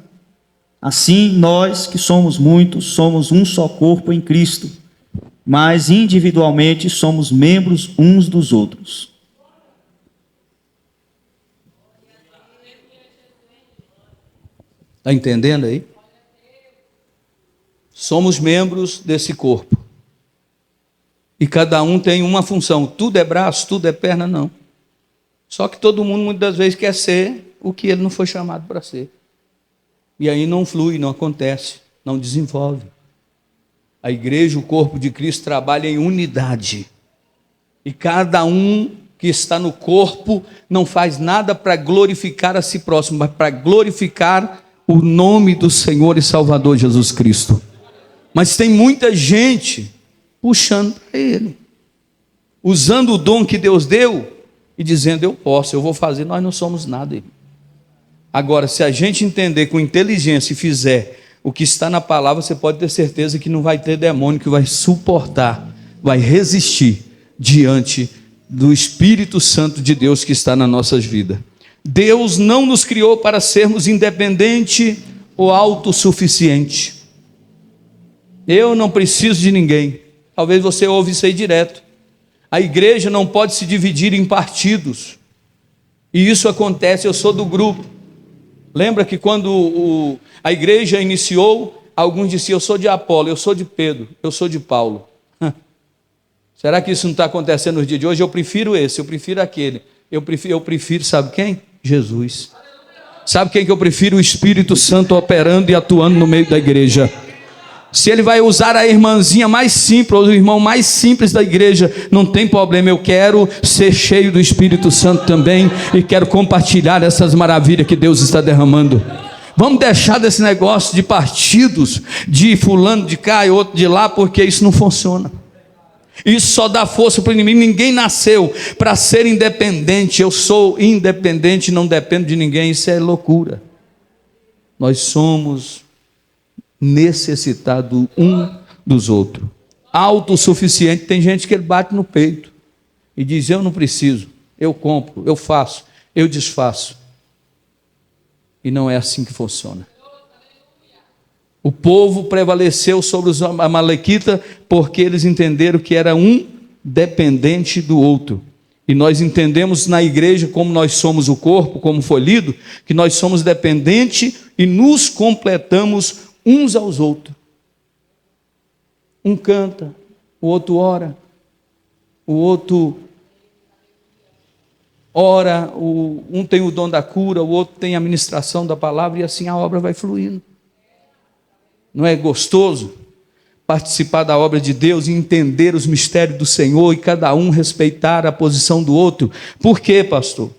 assim nós que somos muitos, somos um só corpo em Cristo, mas individualmente somos membros uns dos outros. Está entendendo aí? Somos membros desse corpo. E cada um tem uma função. Tudo é braço, tudo é perna, não. Só que todo mundo muitas vezes quer ser o que ele não foi chamado para ser. E aí não flui, não acontece, não desenvolve. A igreja, o corpo de Cristo, trabalha em unidade. E cada um que está no corpo não faz nada para glorificar a si próximo, mas para glorificar o nome do Senhor e Salvador Jesus Cristo. Mas tem muita gente puxando para ele, usando o dom que Deus deu e dizendo: eu posso, eu vou fazer. Nós não somos nada. Agora, se a gente entender com inteligência e fizer o que está na palavra, você pode ter certeza que não vai ter demônio que vai suportar, vai resistir diante do Espírito Santo de Deus que está nas nossas vidas. Deus não nos criou para sermos independentes ou autossuficientes. Eu não preciso de ninguém. Talvez você ouve isso aí direto. A igreja não pode se dividir em partidos. E isso acontece, eu sou do grupo. Lembra que quando a igreja iniciou, alguns diziam: eu sou de Apolo, eu sou de Pedro, eu sou de Paulo. Será que isso não está acontecendo nos dias de hoje? Eu prefiro esse, eu prefiro aquele. Eu prefiro, sabe quem? Jesus. Sabe quem que eu prefiro? O Espírito Santo operando e atuando no meio da igreja. Se ele vai usar a irmãzinha mais simples, ou o irmão mais simples da igreja, não tem problema. Eu quero ser cheio do Espírito Santo também, e quero compartilhar essas maravilhas que Deus está derramando. Vamos deixar desse negócio de partidos, de fulano de cá e outro de lá, porque isso não funciona. Isso só dá força para o inimigo. Ninguém nasceu para ser independente. Eu sou independente, não dependo de ninguém. Isso é loucura. Nós somos necessitados um dos outros. Autossuficiente. Tem gente que ele bate no peito e diz: eu não preciso, eu compro, eu faço, eu desfaço. E não é assim que funciona. O povo prevaleceu sobre os amalequitas porque eles entenderam que era um dependente do outro. E nós entendemos na igreja, como nós somos o corpo, como foi lido, que nós somos dependentes e nos completamos uns aos outros. Um canta, o outro ora, o outro ora, um tem o dom da cura, o outro tem a ministração da palavra, e assim a obra vai fluindo. Não é gostoso participar da obra de Deus e entender os mistérios do Senhor e cada um respeitar a posição do outro? Por quê, pastor?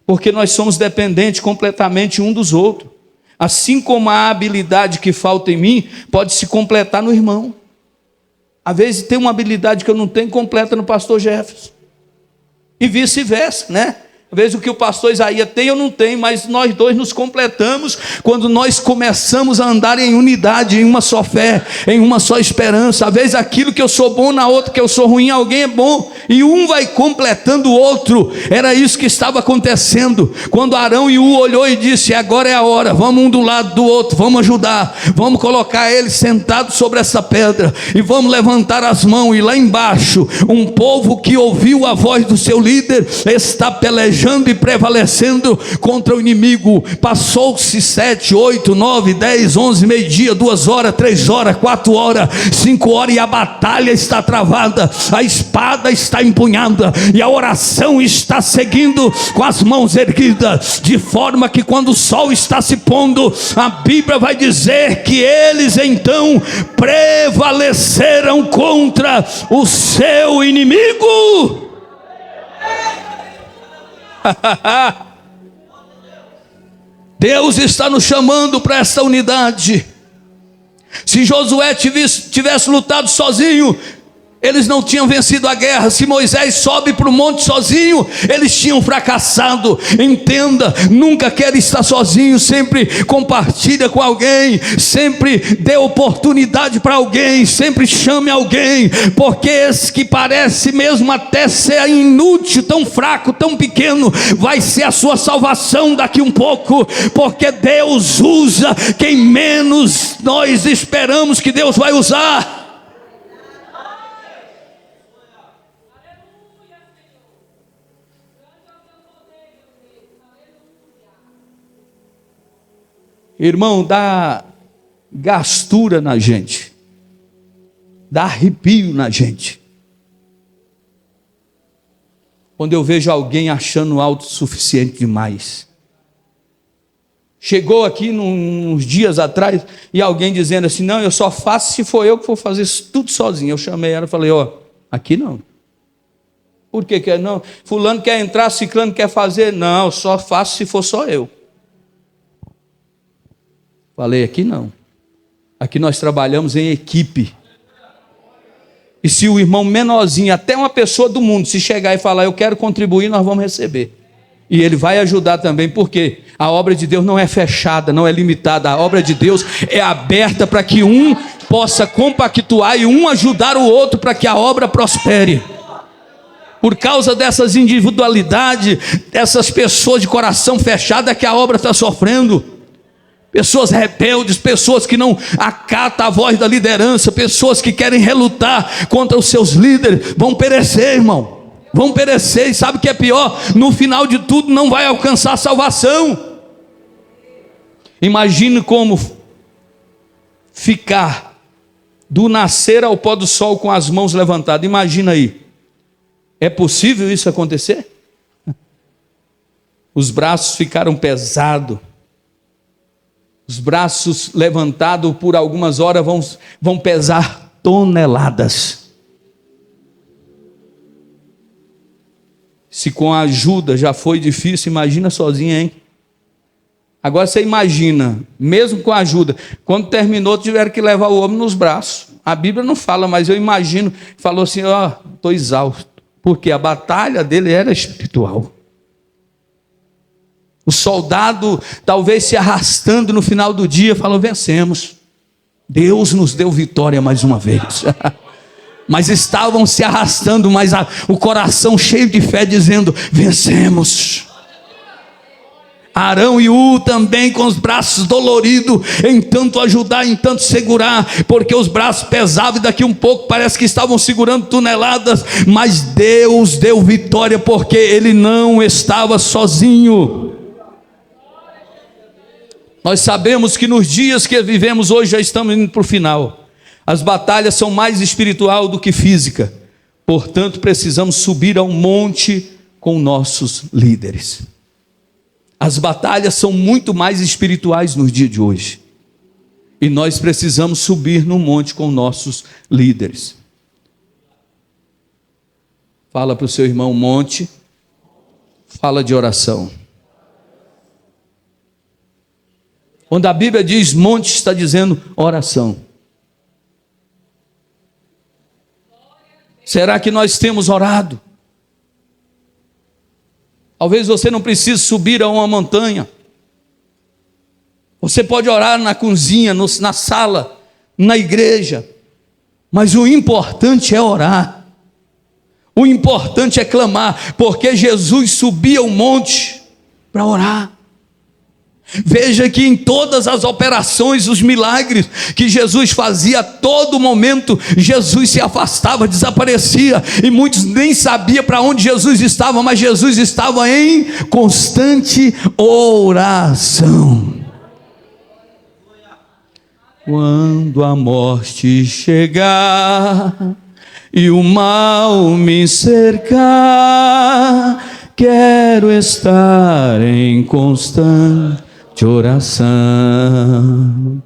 Porque nós somos dependentes completamente um dos outros. Assim como a habilidade que falta em mim pode se completar no irmão. Às vezes tem uma habilidade que eu não tenho, completa no pastor Jefferson. E vice-versa, né? Às vezes o que o pastor Isaías tem eu não tenho, mas nós dois nos completamos quando nós começamos a andar em unidade, em uma só fé, em uma só esperança. Às vezes aquilo que eu sou bom, na outra que eu sou ruim, alguém é bom, e um vai completando o outro. Era isso que estava acontecendo, quando Arão e U olhou e disse: agora é a hora, vamos um do lado do outro, vamos ajudar, vamos colocar ele sentado sobre essa pedra, e vamos levantar as mãos, e lá embaixo, um povo que ouviu a voz do seu líder, está pelejando e prevalecendo contra o inimigo. Passou-se 7, 8, 9, 10, 11, meio-dia, 2 horas, 3 horas, 4 horas, 5 horas, e a batalha está travada, a espada está empunhada, e a oração está seguindo com as mãos erguidas, de forma que quando o sol está se pondo, a Bíblia vai dizer que eles então prevaleceram contra o seu inimigo. Deus está nos chamando para essa unidade. Se Josué tivesse lutado sozinho, eles não tinham vencido a guerra. Se Moisés sobe para o monte sozinho, eles tinham fracassado. Entenda, nunca quer estar sozinho, sempre compartilha com alguém, sempre dê oportunidade para alguém, sempre chame alguém, porque esse que parece mesmo até ser inútil, tão fraco, tão pequeno, vai ser a sua salvação daqui um pouco, porque Deus usa quem menos nós esperamos que Deus vai usar. Irmão, dá gastura na gente, dá arrepio na gente, quando eu vejo alguém achando autossuficiente demais. Chegou aqui uns dias atrás, e alguém dizendo assim: não, eu só faço se for eu que for fazer isso tudo sozinho. Eu chamei ela e falei: ó, aqui não. Por que quer não? Fulano quer entrar, ciclano quer fazer. Não, só faço se for só eu. Falei: aqui não. Aqui nós trabalhamos em equipe. E se o irmão menorzinho, até uma pessoa do mundo, se chegar e falar: eu quero contribuir, nós vamos receber. E ele vai ajudar também, porque a obra de Deus não é fechada, não é limitada. A obra de Deus é aberta para que um possa compactuar e um ajudar o outro para que a obra prospere. Por causa dessas individualidades, dessas pessoas de coração fechado, é que a obra está sofrendo. Pessoas rebeldes, pessoas que não acatam a voz da liderança, pessoas que querem relutar contra os seus líderes, vão perecer, irmão, vão perecer. E sabe o que é pior? No final de tudo não vai alcançar a salvação. Imagine como ficar do nascer ao pôr do sol com as mãos levantadas. Imagina aí, é possível isso acontecer? Os braços ficaram pesados, os braços levantados por algumas horas vão pesar toneladas. Se com a ajuda já foi difícil, imagina sozinha, hein? Agora você imagina, mesmo com a ajuda, quando terminou, tiveram que levar o homem nos braços. A Bíblia não fala, mas eu imagino, falou assim: ó, estou exausto, porque a batalha dele era espiritual. O soldado, talvez se arrastando no final do dia, falou: vencemos. Deus nos deu vitória mais uma vez. Mas estavam se arrastando, mas o coração cheio de fé, dizendo: vencemos. Arão e U também com os braços doloridos, em tanto ajudar, em tanto segurar, porque os braços pesavam e daqui um pouco parece que estavam segurando toneladas, mas Deus deu vitória, porque ele não estava sozinho. Nós sabemos que nos dias que vivemos hoje já estamos indo para o final. As batalhas são mais espiritual do que física. Portanto, precisamos subir ao monte com nossos líderes. As batalhas são muito mais espirituais nos dias de hoje. E nós precisamos subir no monte com nossos líderes. Fala para o seu irmão: monte. Fala de oração. Quando a Bíblia diz monte, está dizendo oração. Será que nós temos orado? Talvez você não precise subir a uma montanha. Você pode orar na cozinha, na sala, na igreja. Mas o importante é orar. O importante é clamar, porque Jesus subia o monte para orar. Veja que em todas as operações, os milagres que Jesus fazia, a todo momento, Jesus se afastava, desaparecia, e muitos nem sabiam para onde Jesus estava, mas Jesus estava em constante oração. Quando a morte chegar e o mal me cercar, quero estar em constante oração.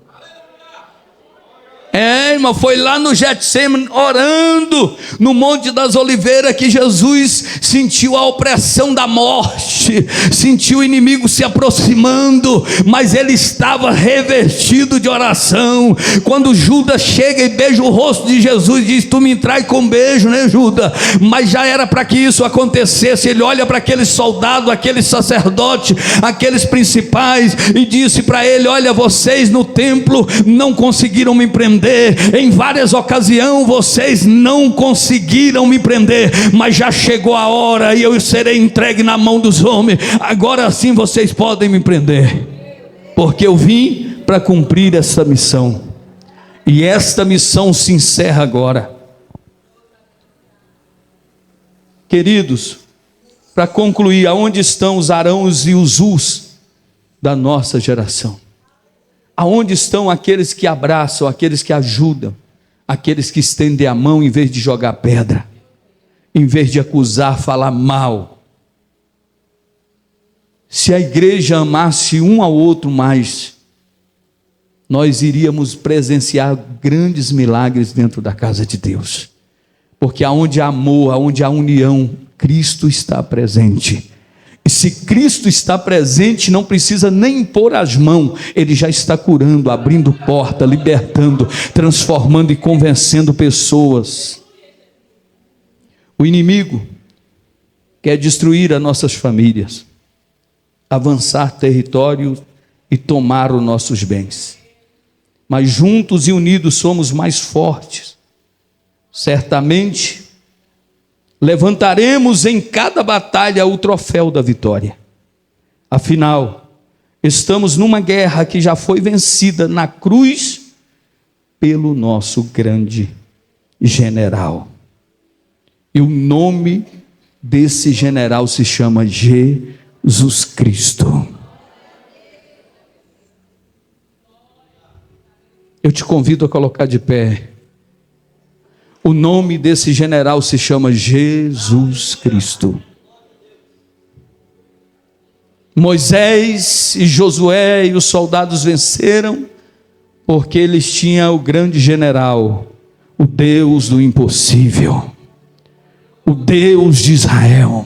Irmão, foi lá no Getsêmani, orando no Monte das Oliveiras, que Jesus sentiu a opressão da morte, sentiu o inimigo se aproximando, mas ele estava revestido de oração. Quando Judas chega e beija o rosto de Jesus, diz: tu me trai com beijo, né, Judas? Mas já era para que isso acontecesse. Ele olha para aqueles soldados, aqueles sacerdotes, aqueles principais, e disse para ele: olha, vocês no templo não conseguiram me prender, em várias ocasiões vocês não conseguiram me prender, mas já chegou a hora e eu serei entregue na mão dos homens. Agora sim vocês podem me prender, porque eu vim para cumprir essa missão, e esta missão se encerra agora. Queridos, para concluir, aonde estão os Arãos e os Us da nossa geração? Aonde estão aqueles que abraçam, aqueles que ajudam, aqueles que estendem a mão em vez de jogar pedra, em vez de acusar, falar mal? Se a igreja amasse um ao outro mais, nós iríamos presenciar grandes milagres dentro da casa de Deus, porque aonde há amor, aonde há união, Cristo está presente. E se Cristo está presente, não precisa nem impor as mãos, Ele já está curando, abrindo porta, libertando, transformando e convencendo pessoas. O inimigo quer destruir as nossas famílias, avançar território e tomar os nossos bens. Mas juntos e unidos somos mais fortes. Certamente levantaremos em cada batalha o troféu da vitória. Afinal, estamos numa guerra que já foi vencida na cruz pelo nosso grande general. E o nome desse general se chama Jesus Cristo. Eu te convido a colocar de pé. O nome desse general se chama Jesus Cristo. Moisés e Josué e os soldados venceram, porque eles tinham o grande general, o Deus do impossível, o Deus de Israel,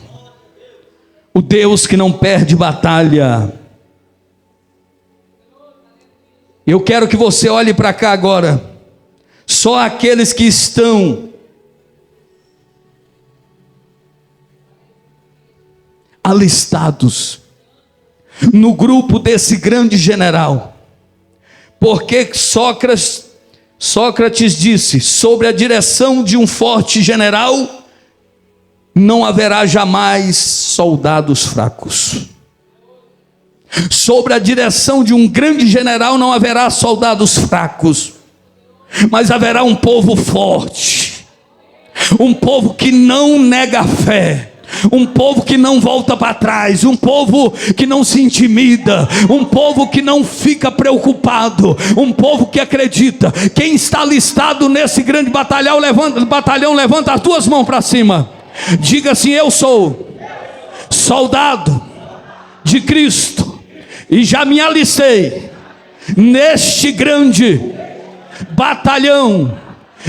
o Deus que não perde batalha. Eu quero que você olhe para cá agora. Só aqueles que estão alistados no grupo desse grande general, porque Sócrates disse: sobre a direção de um forte general não haverá jamais soldados fracos. Sobre a direção de um grande general não haverá soldados fracos, mas haverá um povo forte, um povo que não nega a fé, um povo que não volta para trás, um povo que não se intimida, um povo que não fica preocupado, um povo que acredita. Quem está listado nesse grande batalhão, levanta as tuas mãos para cima, diga assim: eu sou soldado de Cristo e já me alistei neste grande batalhão,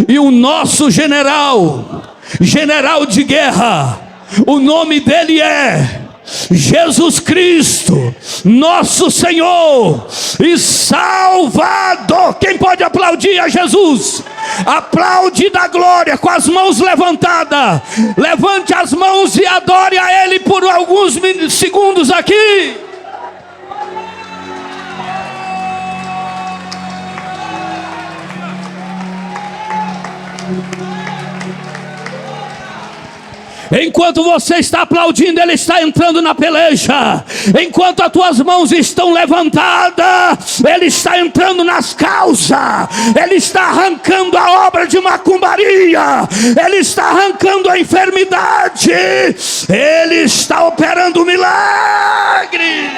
e o nosso general de guerra, o nome dele é Jesus Cristo, nosso Senhor e Salvador. Quem pode aplaudir a Jesus? Aplaude da glória com as mãos levantadas. Levante as mãos e adore a Ele por alguns segundos aqui. Enquanto você está aplaudindo, Ele está entrando na peleja. Enquanto as tuas mãos estão levantadas, Ele está entrando nas causas. Ele está arrancando a obra de macumbaria. Ele está arrancando a enfermidade. Ele está operando o milagre.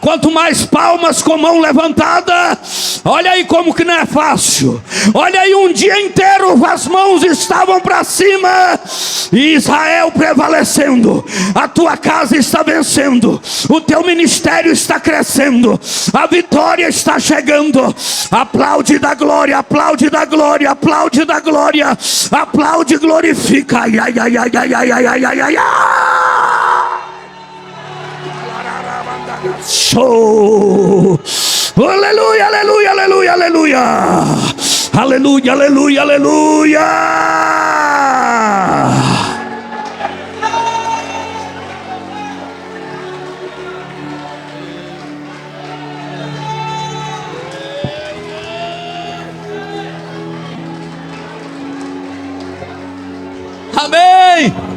Quanto mais palmas com mão levantada. Olha aí como que não é fácil. Olha aí, um dia inteiro as mãos estavam para cima e Israel prevalecendo. A tua casa está vencendo. O teu ministério está crescendo. A vitória está chegando. Aplaude da glória, aplaude da glória, aplaude da glória. Aplaude e glorifica. Ai, ai, ai, ai, ai, ai, ai, ai, ai, ai. Show! Aleluia, aleluia, aleluia, aleluia. Aleluia, aleluia, aleluia. Amém.